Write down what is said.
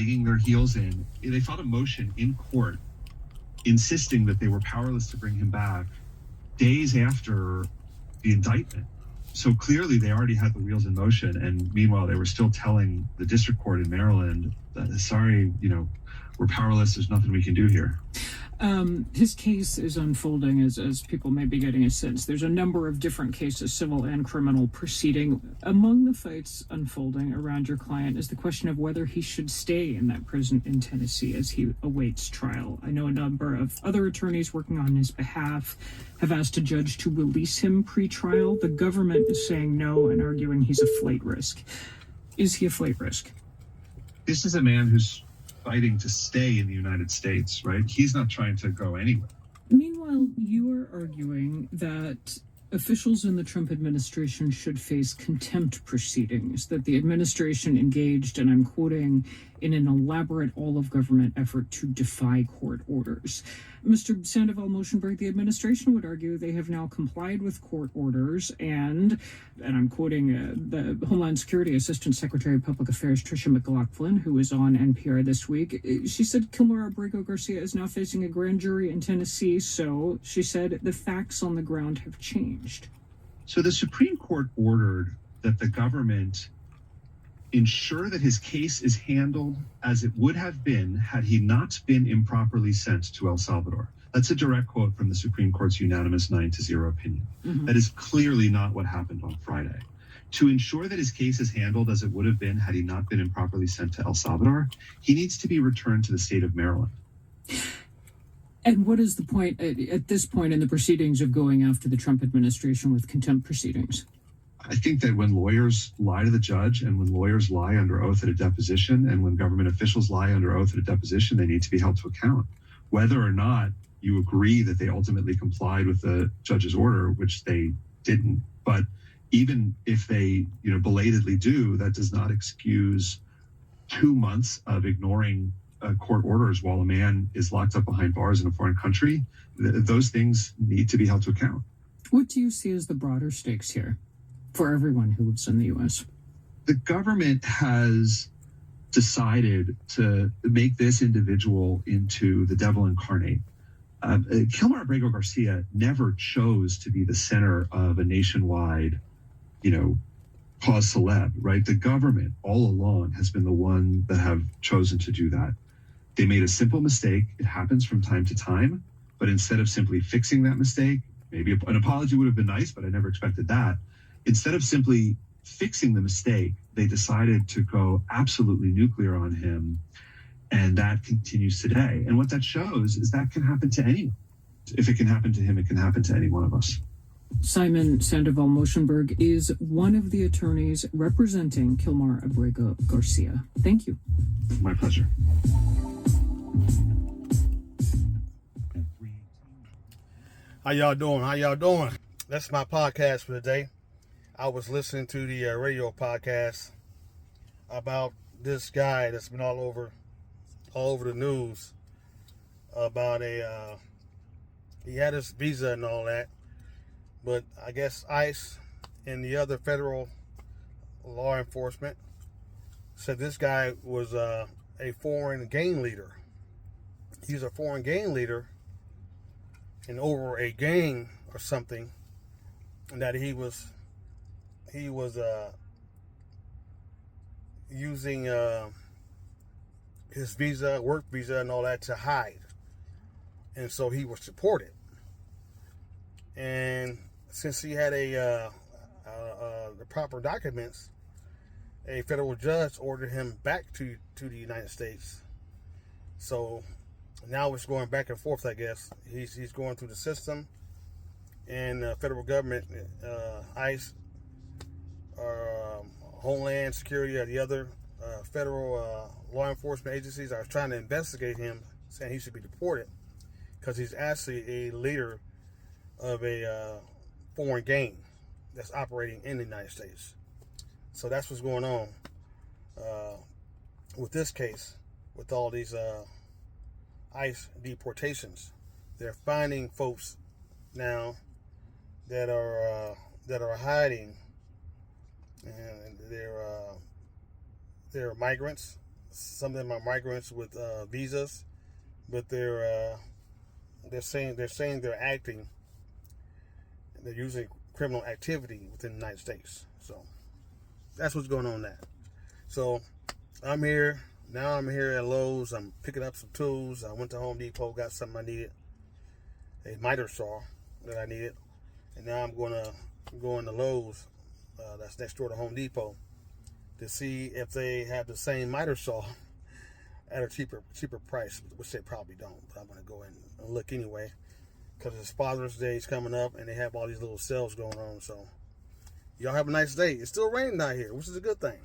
digging their heels in. They filed a motion in court insisting that they were powerless to bring him back days after the indictment. So clearly they already had the wheels in motion. And meanwhile, they were still telling the district court in Maryland, sorry, we're powerless. There's nothing we can do here. His case is unfolding as people may be getting a sense. There's a number of different cases, civil and criminal, proceeding. Among the fights unfolding around your client is the question of whether he should stay in that prison in Tennessee as he awaits trial. I know a number of other attorneys working on his behalf have asked a judge to release him pre-trial. The government is saying no and arguing he's a flight risk. Is he a flight risk? This is a man who's fighting to stay in the United States, right? He's not trying to go anywhere. Meanwhile, you are arguing that officials in the Trump administration should face contempt proceedings, that the administration engaged, and I'm quoting, in an elaborate all-of-government effort to defy court orders. Mr. Sandoval-Motionberg, the administration would argue they have now complied with court orders, and I'm quoting the Homeland Security Assistant Secretary of Public Affairs, Tricia McLaughlin, who was on NPR this week. She said Kilmar Abrego Garcia is now facing a grand jury in Tennessee, so she said the facts on the ground have changed. So the Supreme Court ordered that the government ensure that his case is handled as it would have been had he not been improperly sent to El Salvador. That's a direct quote from the Supreme Court's unanimous 9-0 opinion. Mm-hmm. That is clearly not what happened on Friday. To ensure that his case is handled as it would have been had he not been improperly sent to El Salvador, he needs to be returned to the state of Maryland. And what is the point at this point in the proceedings of going after the Trump administration with contempt proceedings? I think that when lawyers lie to the judge and when lawyers lie under oath at a deposition and when government officials lie under oath at a deposition, they need to be held to account. Whether or not you agree that they ultimately complied with the judge's order, which they didn't, but even if they, belatedly do, that does not excuse 2 months of ignoring court orders while a man is locked up behind bars in a foreign country. Those things need to be held to account. What do you see as the broader stakes here for everyone who lives in the U.S.? The government has decided to make this individual into the devil incarnate. Kilmar Abrego Garcia never chose to be the center of a nationwide, cause celeb, right? The government all along has been the one that have chosen to do that. They made a simple mistake. It happens from time to time, but instead of simply fixing that mistake, maybe an apology would have been nice, but I never expected that. Instead of simply fixing the mistake, they decided to go absolutely nuclear on him. And that continues today. And what that shows is that can happen to anyone. If it can happen to him, it can happen to any one of us. Simon Sandoval-Motionberg is one of the attorneys representing Kilmar Abrego Garcia. Thank you. My pleasure. How y'all doing? That's my podcast for today. I was listening to the radio podcast about this guy that's been all over the news about he had his visa and all that, but I guess ICE and the other federal law enforcement said this guy was a foreign gang leader. He's a foreign gang leader and over a gang or something, and that he was using his visa, work visa, and all that to hide, and so he was deported. And since he had the proper documents, a federal judge ordered him back to the United States. So now it's going back and forth, I guess. He's going through the system, and the federal government, ICE, Homeland Security, or the other federal law enforcement agencies are trying to investigate him, saying he should be deported because he's actually a leader of a foreign gang that's operating in the United States. So that's what's going on with this case, with all these ICE deportations. They're finding folks now that are hiding, and they're migrants, some of them are migrants with visas, but they're saying they're acting, they're using criminal activity within the United States. So that's what's going on there. So I'm here now. I'm here at Lowe's. I'm picking up some tools. I went to Home Depot, got something I needed, a miter saw that I needed, and now I'm gonna go into Lowe's, that's next door to Home Depot, to see if they have the same miter saw at a cheaper price, which they probably don't. But I'm gonna go in and look anyway, because it's Father's Day is coming up, and they have all these little sales going on. So y'all have a nice day. It's still raining out here, which is a good thing.